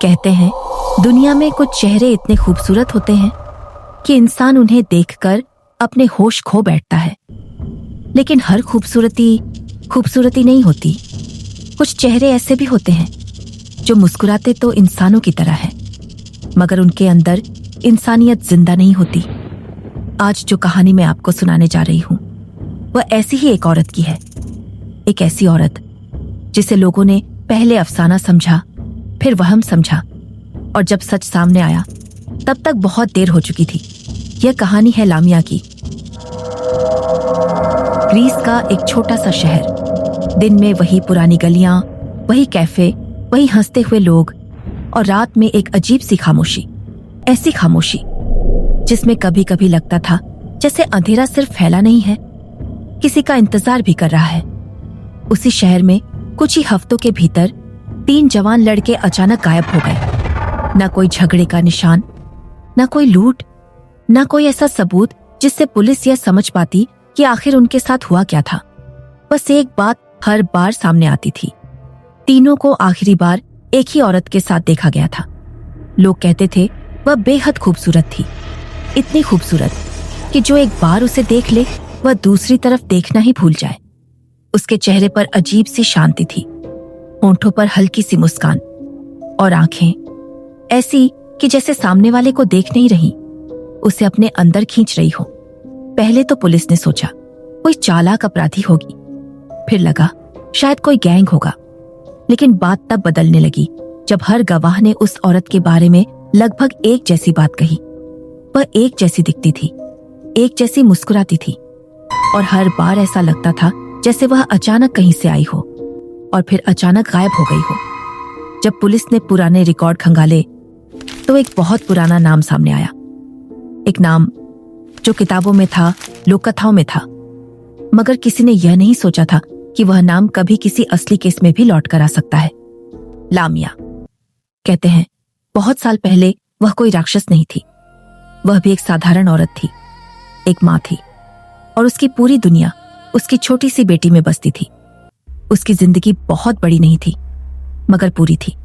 कहते हैं दुनिया में कुछ चेहरे इतने खूबसूरत होते हैं कि इंसान उन्हें देखकर अपने होश खो बैठता है। लेकिन हर खूबसूरती नहीं होती। कुछ चेहरे ऐसे भी होते हैं जो मुस्कुराते तो इंसानों की तरह है, मगर उनके अंदर इंसानियत जिंदा नहीं होती। आज जो कहानी मैं आपको सुनाने जा रही हूं वह ऐसी ही एक औरत की है। एक ऐसी औरत जिसे लोगों ने पहले अफसाना समझा, फिर वहम समझा, और जब सच सामने आया तब तक बहुत देर हो चुकी थी। यह कहानी है लामिया की। ग्रीस का एक छोटा सा शहर। दिन में वही पुरानी गलियां, वही कैफे, वही हंसते हुए लोग, और रात में एक अजीब सी खामोशी। ऐसी खामोशी जिसमें कभी कभी लगता था जैसे अंधेरा सिर्फ फैला नहीं है, किसी का इंतजार भी कर रहा है। उसी शहर में कुछ ही हफ्तों के भीतर 3 जवान लड़के अचानक गायब हो गए। न कोई झगड़े का निशान, न कोई लूट, न कोई ऐसा सबूत जिससे पुलिस यह समझ पाती कि आखिर उनके साथ हुआ क्या था। बस एक बात हर बार सामने आती थी, तीनों को आखिरी बार एक ही औरत के साथ देखा गया था। लोग कहते थे वह बेहद खूबसूरत थी, इतनी खूबसूरत कि जो एक बार उसे देख ले वह दूसरी तरफ देखना ही भूल जाए। उसके चेहरे पर अजीब सी शांति थी, होंठों पर हल्की सी मुस्कान, और आंखें ऐसी कि जैसे सामने वाले को देख नहीं रही, उसे अपने अंदर खींच रही हो। पहले तो पुलिस ने सोचा कोई चालाक अपराधी होगी, फिर लगा शायद कोई गैंग होगा। लेकिन बात तब बदलने लगी जब हर गवाह ने उस औरत के बारे में लगभग एक जैसी बात कही। वह एक जैसी दिखती थी, एक जैसी मुस्कुराती थी, और हर बार ऐसा लगता था जैसे वह अचानक कहीं से आई हो और फिर अचानक गायब हो गई हो। जब पुलिस ने पुराने रिकॉर्ड खंगाले तो एक बहुत पुराना नाम सामने आया। एक नाम जो किताबों में था, लोक कथाओं में था, मगर किसी ने यह नहीं सोचा था कि वह नाम कभी किसी असली केस में भी लौट कर आ सकता है। लामिया। कहते हैं बहुत साल पहले वह कोई राक्षस नहीं थी, वह भी एक साधारण औरत थी, एक माँ थी, और उसकी पूरी दुनिया उसकी छोटी सी बेटी में बसती थी। उसकी जिंदगी बहुत बड़ी नहीं थी, मगर पूरी थी।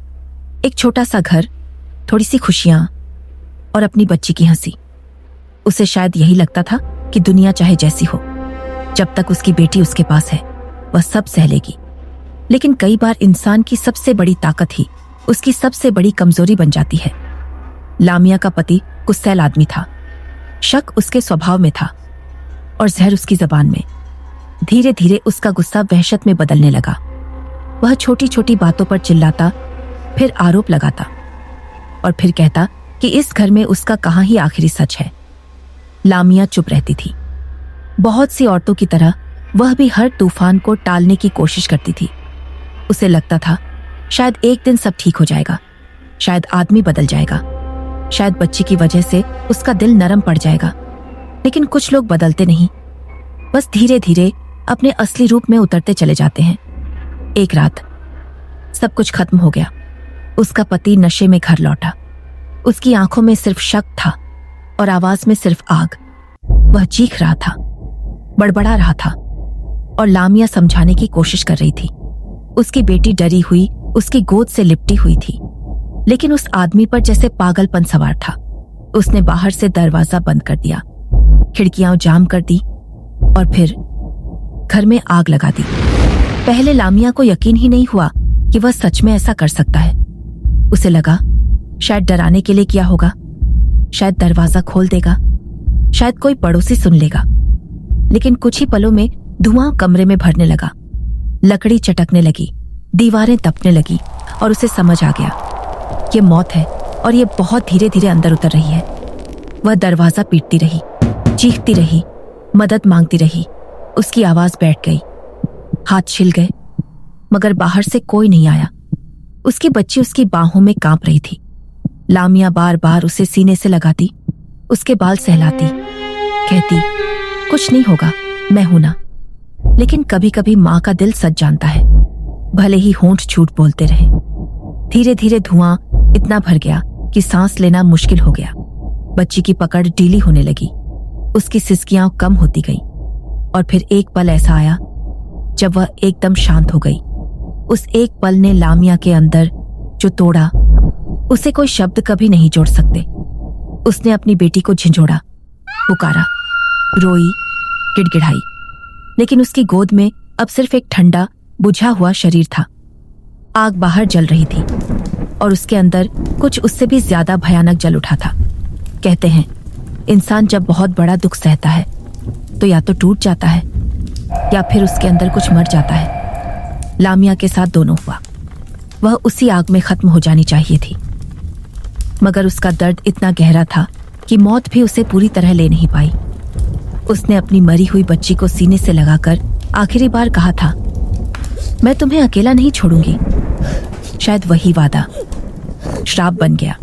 एक छोटा सा घर, थोड़ी सी खुशियां, और अपनी बच्ची की हंसी। उसे शायद यही लगता था कि दुनिया चाहे जैसी हो, जब तक उसकी बेटी उसके पास है वह सब सह लेगी। लेकिन कई बार इंसान की सबसे बड़ी ताकत ही उसकी सबसे बड़ी कमजोरी बन जाती है। लामिया का पति गुस्सैल आदमी था, शक उसके स्वभाव में था, और जहर उसकी जबान में। धीरे धीरे उसका गुस्सा वहशत में बदलने लगा। वह छोटी छोटी बातों पर चिल्लाता, फिर आरोप लगाता, और फिर कहता कि इस घर में उसका कहाँ ही आखिरी सच है। लामिया चुप रहती थी। बहुत सी औरतों की तरह वह भी हर तूफान को टालने की कोशिश करती थी। उसे लगता था शायद एक दिन सब ठीक हो जाएगा, शायद आदमी बदल जाएगा, शायद बच्ची की वजह से उसका दिल नरम पड़ जाएगा। लेकिन कुछ लोग बदलते नहीं, बस धीरे धीरे अपने असली रूप में उतरते चले जाते हैं। एक रात सब कुछ खत्म हो गया। उसका पति नशे में घर लौटा। उसकी आंखों में सिर्फ शक था और आवाज में सिर्फ आग। वह चीख रहा था, बड़बड़ा रहा था, और लामिया समझाने की कोशिश कर रही थी। उसकी बेटी डरी हुई उसकी गोद से लिपटी हुई थी, लेकिन उस आदमी पर जैसे पागलपन सवार था। उसने बाहर से दरवाजा बंद कर दिया, खिड़कियां जाम कर दी, और फिर घर में आग लगा दी। पहले लामिया को यकीन ही नहीं हुआ कि वह सच में ऐसा कर सकता है। उसे लगा शायद डराने के लिए किया होगा, शायद दरवाजा खोल देगा, शायद कोई पड़ोसी सुन लेगा। लेकिन कुछ ही पलों में धुआं कमरे में भरने लगा, लकड़ी चटकने लगी, दीवारें तपने लगी, और उसे समझ आ गया ये मौत है, और ये बहुत धीरे धीरे अंदर उतर रही है। वह दरवाजा पीटती रही, चीखती रही, मदद मांगती रही। उसकी आवाज बैठ गई, हाथ छिल गए, मगर बाहर से कोई नहीं आया। उसकी बच्ची उसकी बाहों में कांप रही थी। लामिया बार बार उसे सीने से लगाती, उसके बाल सहलाती, कहती कुछ नहीं होगा, मैं हूं ना। लेकिन कभी कभी माँ का दिल सच जानता है, भले ही होंठ झूठ बोलते रहे। धीरे धीरे धुआं इतना भर गया कि सांस लेना मुश्किल हो गया। बच्ची की पकड़ ढीली होने लगी, उसकी सिसकियां कम होती गई, और फिर एक पल ऐसा आया जब वह एकदम शांत हो गई। उस एक पल ने लामिया के अंदर जो तोड़ा उसे कोई शब्द कभी नहीं जोड़ सकते। उसने अपनी बेटी को झिंझोड़ा, पुकारा, रोई, गिड़गिड़ाई, लेकिन उसकी गोद में अब सिर्फ एक ठंडा बुझा हुआ शरीर था। आग बाहर जल रही थी और उसके अंदर कुछ उससे भी ज्यादा भयानक जल उठा था। कहते हैं इंसान जब बहुत बड़ा दुख सहता है तो या तो टूट जाता है या फिर उसके अंदर कुछ मर जाता है। लामिया के साथ दोनों हुआ। वह उसी आग में खत्म हो जानी चाहिए थी, मगर उसका दर्द इतना गहरा था कि मौत भी उसे पूरी तरह ले नहीं पाई। उसने अपनी मरी हुई बच्ची को सीने से लगाकर आखिरी बार कहा था, मैं तुम्हें अकेला नहीं छोड़ूंगी। शायद वही वादा श्राप बन गया।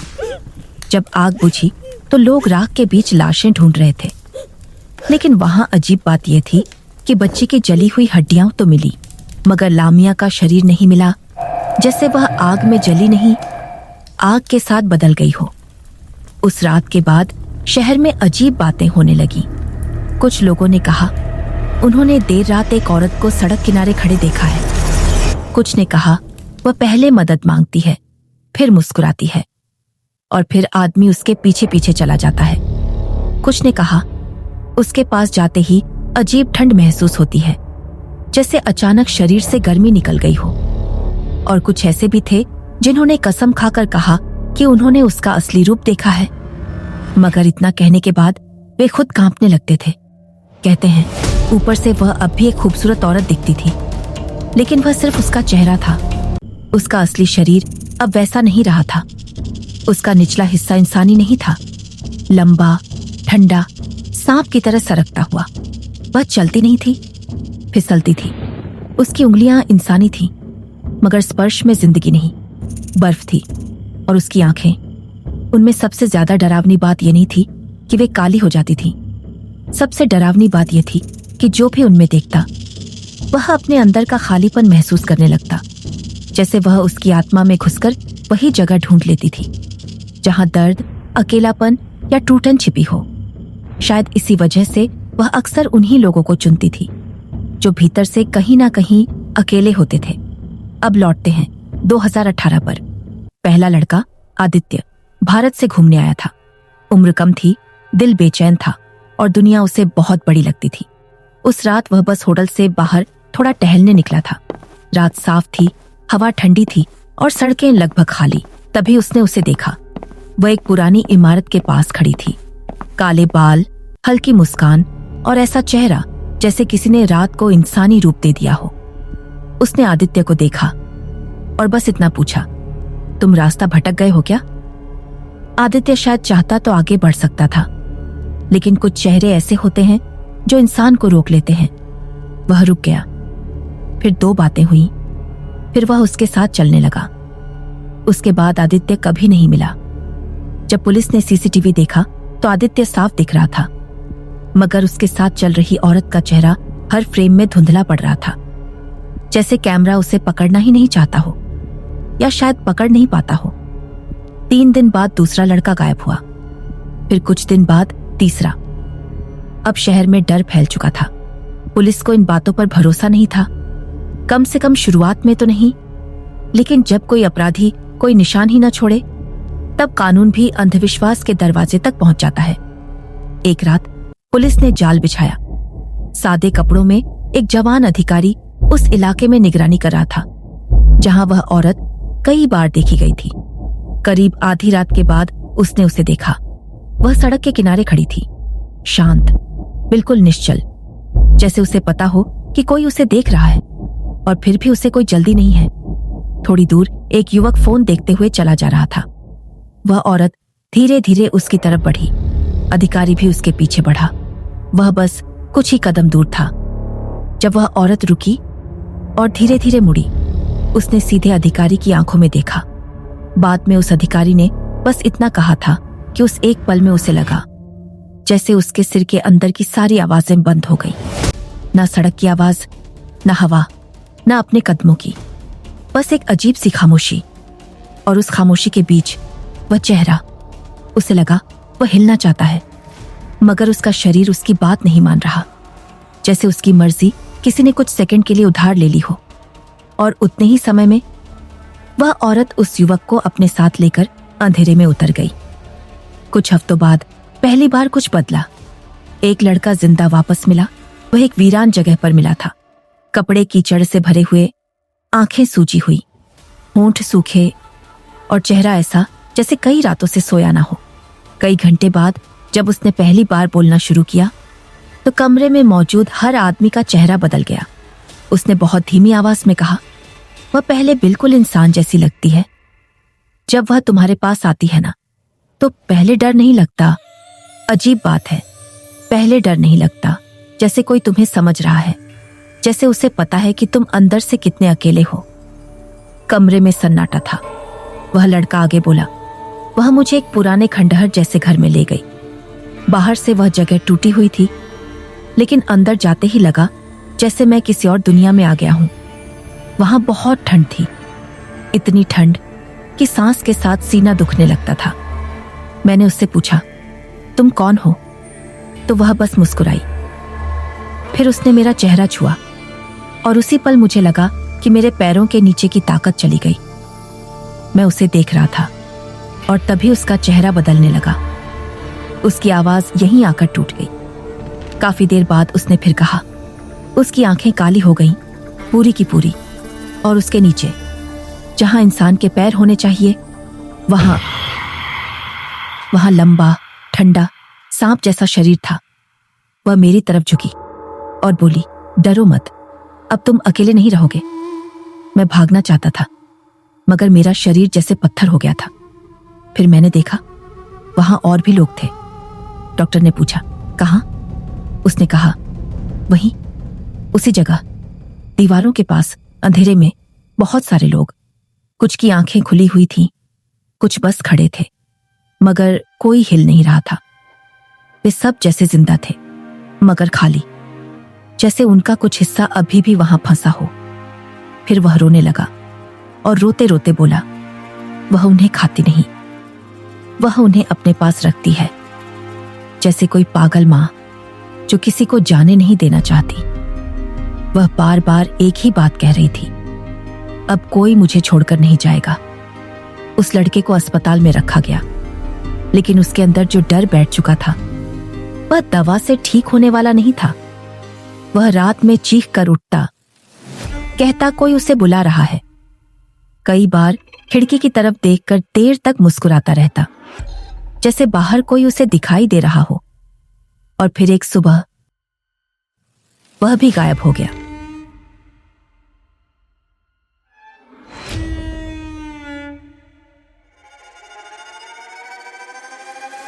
जब आग बुझी तो लोग राख के बीच लाशें ढूंढ रहे थे, लेकिन वहां अजीब बात यह थी कि बच्ची की जली हुई हड्डियां तो मिली, मगर लामिया का शरीर नहीं मिला, जैसे वह आग में जली नहीं, आग के साथ बदल गई हो। उस रात के बाद शहर में अजीब बातें होने लगी। कुछ लोगों ने कहा उन्होंने देर रात एक औरत को सड़क किनारे खड़े देखा है। कुछ ने कहा वह पहले मदद मांगती है, फिर मुस्कुराती है और फिर आदमी उसके पीछे पीछे चला जाता है। कुछ ने कहा उसके पास जाते ही अजीब ठंड महसूस होती है, जैसे अचानक शरीर से गर्मी निकल गई हो। और कुछ ऐसे भी थे जिन्होंने कसम खाकर कहा कि उन्होंने उसका असली रूप देखा है, मगर इतना कहने के बाद वे खुद कांपने लगते थे। कहते हैं ऊपर से वह अब भी एक खूबसूरत औरत दिखती थी, लेकिन वह सिर्फ उसका चेहरा था। उसका असली शरीर अब वैसा नहीं रहा था। उसका निचला हिस्सा इंसानी नहीं था, लंबा, ठंडा, सांप की तरह सरकता हुआ। वह चलती नहीं थी, फिसलती थी। उसकी उंगलियां इंसानी थीं, मगर स्पर्श में जिंदगी नहीं, बर्फ थी। और उसकी आंखें, उनमें सबसे ज्यादा डरावनी बात यह नहीं थी कि वे काली हो जाती थीं। सबसे डरावनी बात यह थी कि जो भी उनमें देखता वह अपने अंदर का खालीपन महसूस करने लगता, जैसे वह उसकी आत्मा में घुसकर वही जगह ढूंढ लेती थी जहां दर्द, अकेलापन या टूटन छिपी हो। शायद इसी वजह से वह अक्सर उन्हीं लोगों को चुनती थी जो भीतर से कहीं ना कहीं अकेले होते थे। अब लौटते हैं 2018 पर। पहला लड़का आदित्य भारत से घूमने आया था। उम्र कम थी, दिल बेचैन था और दुनिया उसे बहुत बड़ी लगती थी। उस रात वह बस होटल से बाहर थोड़ा टहलने निकला था। रात साफ थी, हवा ठंडी थी और सड़कें लगभग खाली। तभी उसने उसे देखा। वह एक पुरानी इमारत के पास खड़ी थी। काले बाल, हल्की मुस्कान और ऐसा चेहरा जैसे किसी ने रात को इंसानी रूप दे दिया हो। उसने आदित्य को देखा और बस इतना पूछा, तुम रास्ता भटक गए हो क्या? आदित्य शायद चाहता तो आगे बढ़ सकता था, लेकिन कुछ चेहरे ऐसे होते हैं जो इंसान को रोक लेते हैं। वह रुक गया। फिर 2 बातें हुई, फिर वह उसके साथ चलने लगा। उसके बाद आदित्य कभी नहीं मिला। जब पुलिस ने सीसीटीवी देखा तो आदित्य साफ दिख रहा था, मगर उसके साथ चल रही औरत का चेहरा हर फ्रेम में धुंधला पड़ रहा था, जैसे कैमरा उसे पकड़ना ही नहीं चाहता हो या शायद पकड़ नहीं पाता हो। 3 दिन बाद दूसरा लड़का गायब हुआ, फिर कुछ दिन बाद तीसरा। अब शहर में डर फैल चुका था। पुलिस को इन बातों पर भरोसा नहीं था, कम से कम शुरुआत में तो नहीं। लेकिन जब कोई अपराधी कोई निशान ही न छोड़े, तब कानून भी अंधविश्वास के दरवाजे तक पहुंच जाता है। एक रात पुलिस ने जाल बिछाया। सादे कपड़ों में एक जवान अधिकारी उस इलाके में निगरानी कर रहा था जहां वह औरत कई बार देखी गई थी। करीब आधी रात के बाद उसने उसे देखा। वह सड़क के किनारे खड़ी थी, शांत, बिल्कुल निश्चल, जैसे उसे पता हो कि कोई उसे देख रहा है और फिर भी उसे कोई जल्दी नहीं है। थोड़ी दूर एक युवक फोन देखते हुए चला जा रहा था। वह औरत धीरे धीरे उसकी तरफ बढ़ी। अधिकारी भी उसके पीछे बढ़ा। वह बस कुछ ही कदम दूर था जब वह औरत रुकी और धीरे धीरे मुड़ी। उसने सीधे अधिकारी की आंखों में देखा। बाद में उस अधिकारी ने बस इतना कहा था कि उस एक पल में उसे लगा जैसे उसके सिर के अंदर की सारी आवाजें बंद हो गई। ना सड़क की आवाज, ना हवा, ना अपने कदमों की, बस एक अजीब सी खामोशी। और उस खामोशी के बीच वह चेहरा। उसे लगा वह हिलना चाहता है, मगर उसका शरीर उसकी बात नहीं मान रहा, जैसे उसकी मर्जी किसी ने कुछ सेकंड के लिए उधार ले ली हो। और उतने ही समय में वह औरत उस युवक को अपने साथ लेकर अंधेरे में उतर गई। कुछ हफ्तों बाद पहली बार कुछ बदला। एक लड़का जिंदा वापस मिला। वह एक वीरान जगह पर मिला था। कपड़े कीचड़ से भरे हुए, आंखें सूजी हुई, होंठ सूखे और चेहरा ऐसा जैसे कई रातों से सोया ना हो। कई घंटे बाद जब उसने पहली बार बोलना शुरू किया तो कमरे में मौजूद हर आदमी का चेहरा बदल गया। उसने बहुत धीमी आवाज में कहा, वह पहले बिल्कुल इंसान जैसी लगती है। जब वह तुम्हारे पास आती है ना तो पहले डर नहीं लगता। अजीब बात है, पहले डर नहीं लगता, जैसे कोई तुम्हें समझ रहा है, जैसे उसे पता है कि तुम अंदर से कितने अकेले हो। कमरे में सन्नाटा था। वह लड़का आगे बोला, वह मुझे एक पुराने खंडहर जैसे घर में ले गई। बाहर से वह जगह टूटी हुई थी, लेकिन अंदर जाते ही लगा जैसे मैं किसी और दुनिया में आ गया हूं। वहां बहुत ठंड थी, इतनी ठंड कि सांस के साथ सीना दुखने लगता था। मैंने उससे पूछा, तुम कौन हो? तो वह बस मुस्कुराई। फिर उसने मेरा चेहरा छुआ और उसी पल मुझे लगा कि मेरे पैरों के नीचे की ताकत चली गई। मैं उसे देख रहा था और तभी उसका चेहरा बदलने लगा। उसकी आवाज यहीं आकर टूट गई। काफी देर बाद उसने फिर कहा। उसकी आंखें काली हो गईं, पूरी की पूरी, और उसके नीचे जहां इंसान के पैर होने चाहिए वहां लंबा, ठंडा, सांप जैसा शरीर था। वह मेरी तरफ झुकी और बोली, डरो मत, अब तुम अकेले नहीं रहोगे। मैं भागना चाहता था, मगर मेरा शरीर जैसे पत्थर हो गया था। फिर मैंने देखा वहां और भी लोग थे। डॉक्टर ने पूछा, कहाँ? उसने कहा, वहीं, उसी जगह, दीवारों के पास, अंधेरे में, बहुत सारे लोग। कुछ की आंखें खुली हुई थीं, कुछ बस खड़े थे, मगर कोई हिल नहीं रहा था। वे सब जैसे जिंदा थे, मगर खाली, जैसे उनका कुछ हिस्सा अभी भी वहां फंसा हो। फिर वह रोने लगा और रोते रोते बोला, वह उन्हें खाती नहीं, वह उन्हें अपने पास रखती है, जैसे कोई पागल मां जो किसी को जाने नहीं देना चाहती। वह बार बार एक ही बात कह रही थी, अब कोई मुझे छोड़कर नहीं जाएगा। उस लड़के को अस्पताल में रखा गया, लेकिन उसके अंदर जो डर बैठ चुका था वह दवा से ठीक होने वाला नहीं था। वह रात में चीख कर उठता, कहता कोई उसे बुला रहा है। कई बार खिड़की की तरफ देखकर देर तक मुस्कुराता रहता, जैसे बाहर कोई उसे दिखाई दे रहा हो। और फिर एक सुबह वह भी गायब हो गया।